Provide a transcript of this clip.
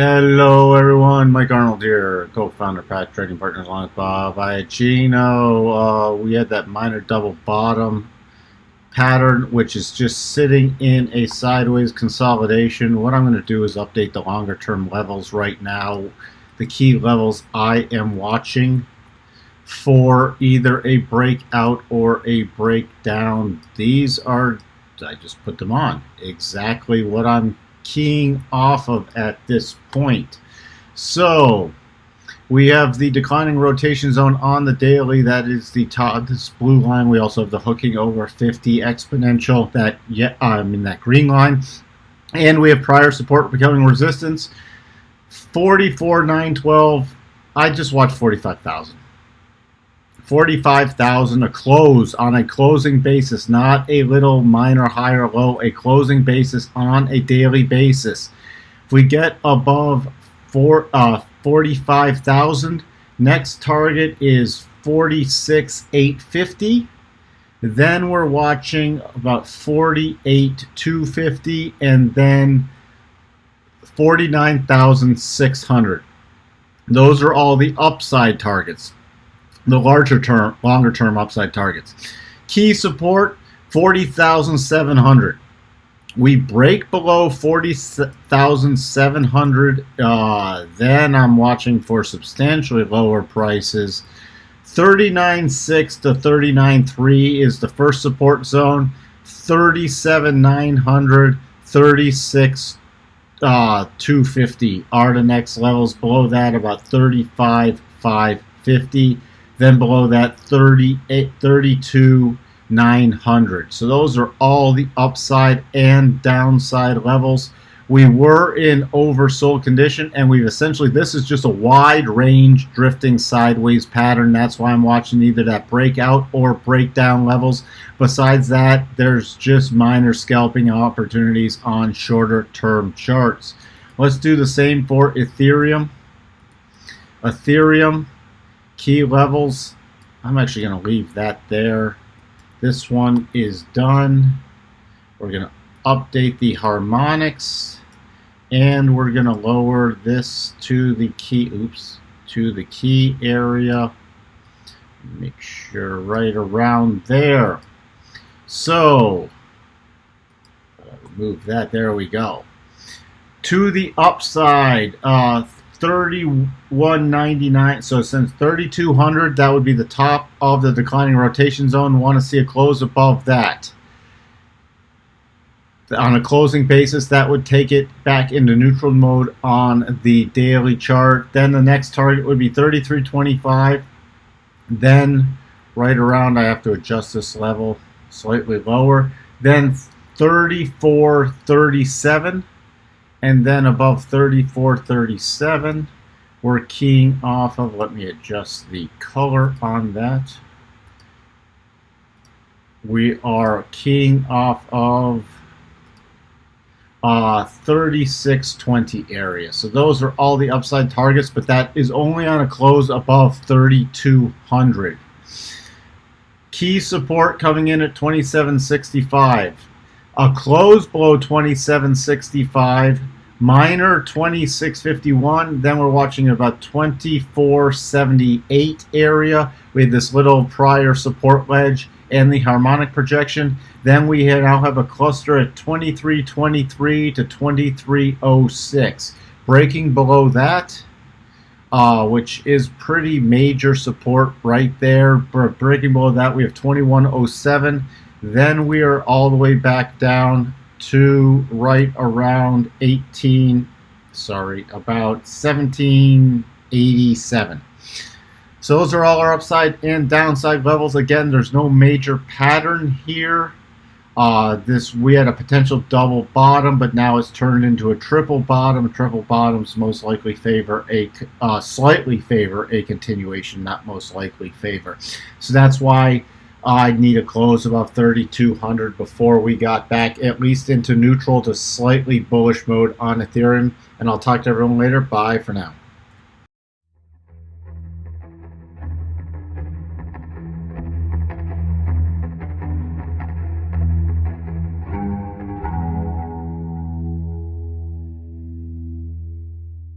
Hello everyone, Mike Arnold here, co-founder, Pat Trading Partners, along with Bob Iacchino. We had that minor double bottom pattern, which is just sitting in a sideways consolidation. What I'm going to do is update the longer term levels right now, the key levels I am watching for either a breakout or a breakdown. These are, I just put them on, exactly what I'm keying off of at this point. So we have the declining rotation zone on the daily. That is the top, this blue line. We also have the hooking over 50 exponential, that that green line, and we have prior support becoming resistance. 44,912. I just watched 45,000. 45,000, a close on a closing basis, not a little minor high or low, a closing basis on a daily basis. If we get above 45,000, next target is 46,850. Then we're watching about 48,250, and then 49,600. Those are all the upside targets, the longer term upside targets. Key support 40,700. We break below 40,700, then I'm watching for substantially lower prices. 39.6 to 39.3 is the first support zone. 37,900, 36,250 are the next levels. Below that, about 35,550. Then below that, 32,900. So those are all the upside and downside levels. We were in oversold condition, and we've essentially, this is just a wide range drifting sideways pattern. That's why I'm watching either that breakout or breakdown levels. Besides that, there's just minor scalping opportunities on shorter term charts. Let's do the same for Ethereum. Key levels, I'm actually going to leave that there. This one is done. We're going to update the harmonics, and we're going to lower this to the key, to the key area. Make sure right around there. So, remove that. There we go. To the upside, 31.99. So since 3,200, that would be the top of the declining rotation zone. Want to see a close above that. On a closing basis, that would take it back into neutral mode on the daily chart. Then the next target would be 33.25. Then right around, I have to adjust this level slightly lower. Then 34.37. And then above 34.37, we're keying off of, let me adjust the color on that. We are keying off of 36.20 area. So those are all the upside targets, but that is only on a close above 3,200. Key support coming in at 27.65. A close below 27.65, minor 26.51. Then we're watching about 24.78 area. We had this little prior support ledge and the harmonic projection. Then we now have a cluster at 23.23 to 23.06. Breaking below that, which is pretty major support right there. Breaking below that, we have 21.07. Then we are all the way back down to right around about 1787. So those are all our upside and downside levels. Again, there's no major pattern here. We had a potential double bottom, but now it's turned into a triple bottom. Triple bottoms most likely favor slightly favor a continuation, not most likely favor. So that's why I need a close above 3,200 before we got back at least into neutral to slightly bullish mode on Ethereum. And I'll talk to everyone later. Bye for now.